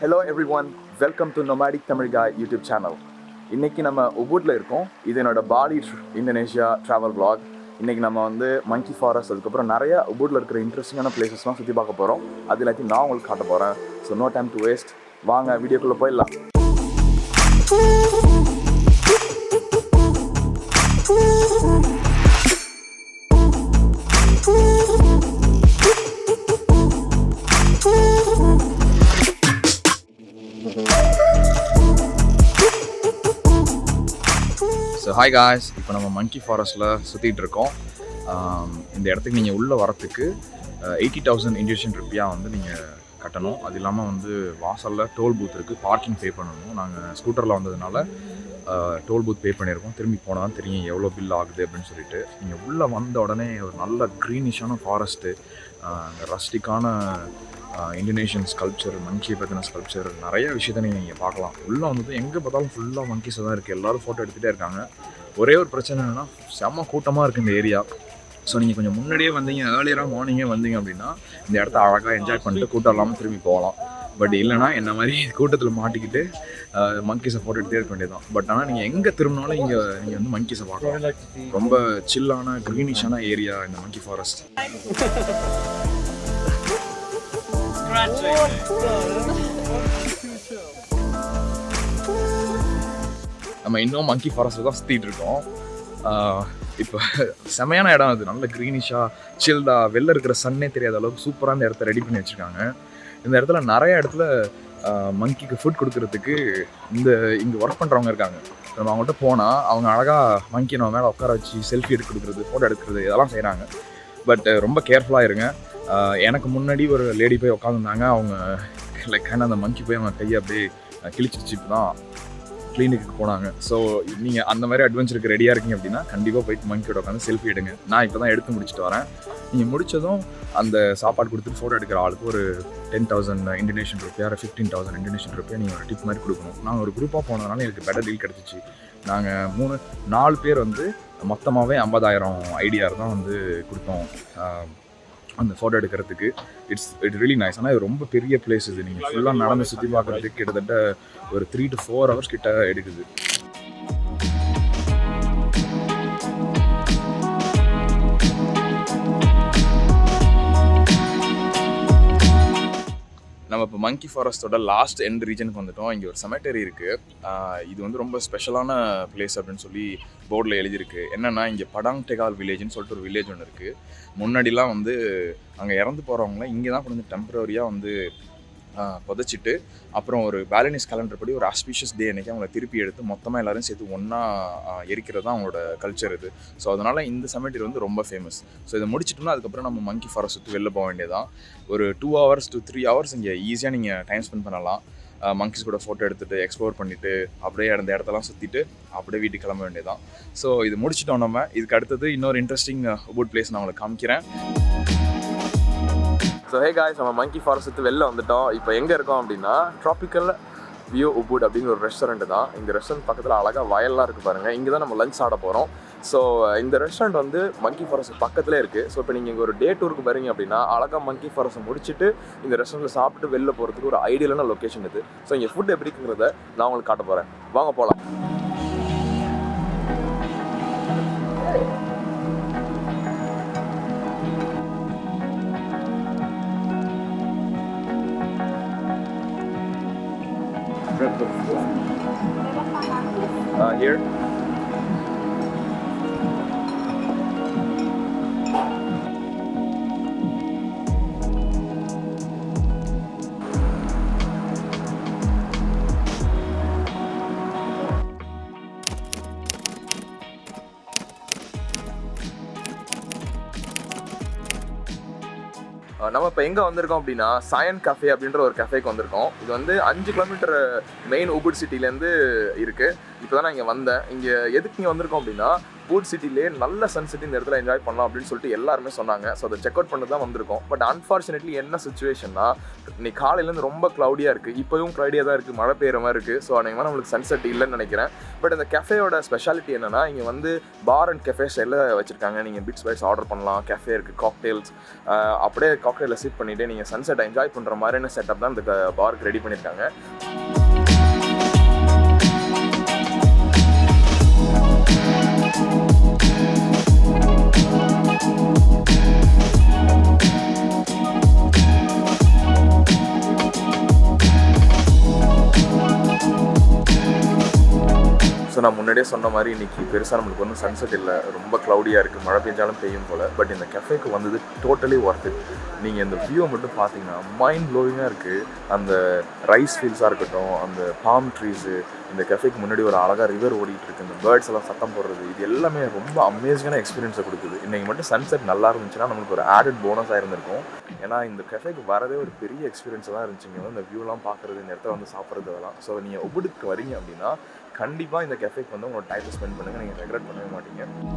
Hello everyone, welcome to Nomadic Tamil Guy YouTube channel. இன்னைக்கு நம்ம உபுட்ல இருக்கோம். இது என்னோட பாலி இந்தோனேஷியா ட்ராவல் vlog. இன்னைக்கு நம்ம வந்து மங்கி ஃபாரஸ்ட் அதுக்கப்புறம் நிறைய உபுட்ல இருக்கிற இன்ட்ரெஸ்டிங்கான பிளேசஸ்லாம் சுற்றி பார்க்க போகிறோம். அது எல்லாத்தையும் நான் உங்களுக்கு காட்ட போகிறேன். So no time to waste. வாங்க வீடியோக்குள்ளே போயிடலாம். ஸோ ஹாய் காய்ஸ், இப்போ நம்ம மங்கி ஃபாரஸ்ட்டில் சுற்றிட்டு இருக்கோம். இந்த இடத்துக்கு நீங்கள் உள்ளே வரத்துக்கு 80,000 இந்தியன் ருப்பியாக வந்து நீங்கள் கட்டணும். அது இல்லாமல் வந்து வாசலில் டோல் பூத் இருக்குது, பார்க்கிங் பே பண்ணணும். நாங்கள் ஸ்கூட்டரில் வந்ததுனால டோல் பூத் பே பண்ணியிருக்கோம். திரும்பி போனால் தான் தெரியும் எவ்வளோ பில் ஆகுது அப்படின்னு சொல்லிட்டு. நீங்கள் உள்ளே வந்த உடனே ஒரு நல்ல க்ரீனிஷான ஃபாரஸ்ட்டு, ரஸ்டிக்கான இந்தோனேஷியன் ஸ்கல்ப்சர், மங்கியை பற்றின ஸ்கல்ப்சர், நிறைய விஷயத்தை நீங்கள் பார்க்கலாம். உள்ளே வந்து எங்கே பார்த்தாலும் ஃபுல்லாக மங்கீஸாக தான் இருக்குது. எல்லோரும் ஃபோட்டோ எடுத்துகிட்டே இருக்காங்க. ஒரே ஒரு பிரச்சனை என்னென்னா செம்ம கூட்டமாக இருக்குது இந்த ஏரியா. ஸோ நீங்கள் கொஞ்சம் முன்னாடியே வந்தீங்க, ஏர்லியராக மார்னிங்கே வந்தீங்க அப்படின்னா இந்த இடத்த அழகாக என்ஜாய் பண்ணிட்டு கூட்டம் இல்லாமல் திரும்பி போகலாம். பட் இல்லைனா என்ன மாதிரி கூட்டத்தில் மாட்டிக்கிட்டு மங்கீஸை ஃபோட்டோ எடுத்துகிட்டே இருக்க வேண்டியது தான். பட் ஆனால் நீங்கள் எங்கே திரும்பினாலும் இங்கே நீங்கள் வந்து மங்கீஸை பார்க்கலாம். ரொம்ப சில்லான க்ரீனிஷான ஏரியா இந்த மங்கி ஃபாரஸ்ட். நம்ம இன்னும் மங்கி ஃபாரஸ்ட்டில் தான் சுற்றிட்டு இருக்கோம். இப்போ செமையான இடம் அது, நல்ல க்ரீனிஷாக சில்டாக, வெளில இருக்கிற சன்னே தெரியாத அளவுக்கு சூப்பராக இந்த இடத்த ரெடி பண்ணி வச்சுருக்காங்க. இந்த இடத்துல நிறைய இடத்துல மங்கிக்கு ஃபுட் கொடுக்கறதுக்கு இங்கே ஒர்க் பண்ணுறவங்க இருக்காங்க. நம்ம அவங்கள்ட்ட போனால் அவங்க அழகாக மங்கி நம்ம மேலே உட்கார வச்சு செல்ஃபி எடுத்து கொடுக்குறது, ஃபோட்டோ எடுக்கிறது இதெல்லாம் செய்கிறாங்க. பட் ரொம்ப கேர்ஃபுல்லாக இருங்க. எனக்கு முன்னாடி ஒரு லேடி போய் உட்காந்துருந்தாங்க. அவங்க லைக் அந்த மங்கி போய் அவங்க கையை அப்படியே கிழிச்சிச்சு தான் கிளினிக்கு போனாங்க. ஸோ நீங்கள் அந்த மாதிரி அட்வென்ச்சருக்கு ரெடியாக இருக்கீங்க அப்படின்னா கண்டிப்பாக போயிட்டு மங்கியோட உட்காந்து செல்ஃபி எடுங்க. நான் இப்போ தான் எடுத்து முடிச்சுட்டு வரேன். நீங்கள் முடித்ததும் அந்த சாப்பாடு கொடுத்துட்டு ஃபோட்டோ எடுக்கிற ஆளுக்கு ஒரு 10,000 இந்தோனேஷியன் ருப்பியா, 15,000 இந்தோனேஷியன் ருப்பியா நீங்கள் ஒரு டிப் மாதிரி கொடுக்கணும். நாங்கள் ஒரு குரூப்பாக போனதுனால எனக்கு பெட்டர் டீல் கிடச்சிச்சு. நாங்கள் 4 பேர் வந்து மொத்தமாகவே 50,000 ஐடிஆர் தான் வந்து கொடுத்தோம் அந்த ஃபோட்டோ எடுக்கிறதுக்கு. It's really nice. ஆனால் இது ரொம்ப பெரிய பிளேஸ். இது நீங்கள் ஃபுல்லாக நடந்து சுற்றி பார்க்குறதுக்கு கிட்டத்தட்ட ஒரு 3 to 4 hours கிட்ட எடுக்குது. நம்ம இப்போ மங்கி ஃபாரஸ்ட்டோட லாஸ்ட் எண்ட் ரீஜனுக்கு வந்துட்டோம். இங்கே ஒரு செமெட்டரி இருக்குது. இது வந்து ரொம்ப ஸ்பெஷலான பிளேஸ் அப்படின்னு சொல்லி போர்டில் எழுதியிருக்கு. என்னென்னா இங்கே படாங் டெகால் வில்லேஜ்னு சொல்லிட்டு ஒரு வில்லேஜ் ஒன்று இருக்குது. முன்னாடிலாம் வந்து அங்கே இறந்து போகிறவங்களாம் இங்கே தான் கொஞ்சம் டெம்பரரியாக வந்து புதைச்சிட்டு அப்புறம் ஒரு பேலனிஸ் கேலண்டர் படி ஒரு ஆஸ்பீஷியஸ் டே அன்றைக்கி அவங்கள திருப்பி எடுத்து மொத்தமாக எல்லோரும் சேர்த்து ஒன்றா எரிக்கிறது தான் அவங்களோட கல்ச்சர் இது. ஸோ அதனால் இந்த செமெட்டரி வந்து ரொம்ப ஃபேமஸ். ஸோ இதை முடிச்சிட்டோம்னா அதுக்கப்புறம் நம்ம மங்கி ஃபாரஸ்ட் சுற்றி வெளில போக வேண்டியதான். ஒரு 2 hours to 3 hours இங்கே ஈஸியாக நீங்கள் டைம் ஸ்பெண்ட் பண்ணலாம். மங்கிஸ் கூட ஃபோட்டோ எடுத்துகிட்டு எக்ஸ்ப்ளோர் பண்ணிவிட்டு அப்படியே அந்த இடத்தெல்லாம் சுற்றிட்டு அப்படியே வீட்டுக்கு கிளம்ப வேண்டியதான். ஸோ இது முடிச்சிட்டோம். நம்ம இதுக்கு அடுத்தது இன்னொரு இன்ட்ரெஸ்டிங் உபுட் பிளேஸ் நான் உங்களுக்கு காமிக்கிறேன். ஸோ ஹே காய்ஸ், நம்ம மங்கி ஃபாரஸ்ட்டு வெளில வந்துட்டோம். இப்போ எங்கே இருக்கோம் அப்படின்னா ட்ராபிக்கல் வியூ உபுட் அப்படின்னு ஒரு ரெஸ்டாரண்ட் தான். இந்த ரெஸ்டாரண்ட் பக்கத்தில் அழகாக வயல்லாம் இருக்குது பாருங்கள். இங்கே தான் நம்ம லஞ்ச் சாப்பிட போகிறோம். ஸோ இந்த ரெஸ்டாரண்ட் வந்து மங்கி ஃபாரஸ்ட் பக்கத்துலேயே இருக்குது. ஸோ இப்போ நீங்கள் இங்கே ஒரு டே டூருக்கு வரீங்க அப்படின்னா அழகாக மங்கி ஃபாரஸ்ட்டை முடிச்சுட்டு இந்த ரெஸ்டாரண்ட்டில் சாப்பிட்டு வெளில போகிறதுக்கு ஒரு ஐடியலான லொக்கேஷன் இது. ஸோ இங்கே ஃபுட் எப்படி இருக்குங்கிறத நான் உங்களுக்கு காட்ட போகிறேன். வாங்க போகலாம். Here. நம்ம இப்போ எங்கே வந்திருக்கோம் அப்படின்னா சயன் கஃபே அப்படின்ற ஒரு கஃபேக்கு வந்திருக்கோம். இது வந்து 5 கிலோமீட்டர் மெயின் உபுட் சிட்டிலேருந்து இருக்குது. இப்போ தான் நான் இங்கே வந்தேன். இங்கே எதுக்கு இங்கே வந்திருக்கோம் அப்படின்னா ஊட் சிட்டிலே நல்ல சன்செட் இந்த இடத்துல என்ஜாய் பண்ணலாம் அப்படின்னு சொல்லிட்டு எல்லாருமே சொன்னாங்க. ஸோ அதை செக் அவுட் பண்ணி தான் வந்திருக்கோம். பட் அன்ஃபார்ச்சுனேட்லி என்ன சுச்சுவேஷன்னா, இன்னைக்கு காலையிலேருந்து ரொம்ப க்ளவுடியாக இருக்குது. இப்போவும் க்ளவுடியாக தான் இருக்குது, மழை பெய்கிற மாதிரி இருக்குது. ஸோ அன்றைக்கி நம்மளுக்கு சன்செட் இல்லைன்னு நினைக்கிறேன். பட் இந்த கெஃபேயோட ஸ்பெஷாலிட்டி என்னென்னா, இங்கே வந்து பார் அண்ட் கெஃபே ஸ்டைலில் வச்சுருக்காங்க. நீங்கள் பிட்ஸ் வைஸ் ஆர்டர் பண்ணலாம். கெஃபே இருக்குது, காக்டெயில்ஸ், அப்படியே காக்டெயிலில் சிட் பண்ணிவிட்டு நீங்கள் சன்செட் என்ஜாய் பண்ணுற மாதிரியான செட்டப் தான் இந்த பாருக்கு ரெடி பண்ணியிருக்காங்க. ஸோ நான் முன்னாடியே சொன்ன மாதிரி இன்றைக்கி பெருசாக நம்மளுக்கு வந்து சன்செட் இல்லை, ரொம்ப க்ளவுடியாக இருக்குது, மழை பெஞ்சாலும் பெய்யும் போல். பட் இந்த கெஃபேக்கு வந்தது டோட்டலி ஒர்த் இட். நீங்கள் இந்த வியூவை மட்டும் பார்த்தீங்கன்னா மைண்ட் ப்ளோவிங்காக இருக்குது. அந்த ரைஸ் ஃபீல்ஸாக இருக்கட்டும், அந்த பாம் ட்ரீஸு, இந்த கெஃபேக்கு முன்னாடி ஒரு அழகாக ரிவர் ஓடிட்டு இருக்குது, இந்த பேர்ட்ஸ் எல்லாம் சத்தம் போடுறது, இது எல்லாமே ரொம்ப அமேசிங்கான எக்ஸ்பீரியன்ஸை கொடுக்குது. இன்றைக்கி மட்டும் சன்செட் நல்லா இருந்துச்சுன்னா நம்மளுக்கு ஒரு ஆடட் போனஸாக இருந்திருக்கும். ஏன்னா இந்த கெஃபேக்கு வரதே ஒரு பெரிய எக்ஸ்பீரியன்ஸாக தான் இருந்துச்சு. இங்கே வந்து இந்த வியூலாம் பார்க்குறது, இந்த இடத்துல வந்து சாப்பிட்றது அதெல்லாம். ஸோ நீங்கள் உபுடுக்கு வரீங்க அப்படின்னா கண்டிப்பாக இந்த கெஃபேக்கு வந்து உங்களோட டைத்தை ஸ்பெண்ட் பண்ணுங்கள், நீங்கள் ரெக்ரெட் பண்ணவே மாட்டீங்க.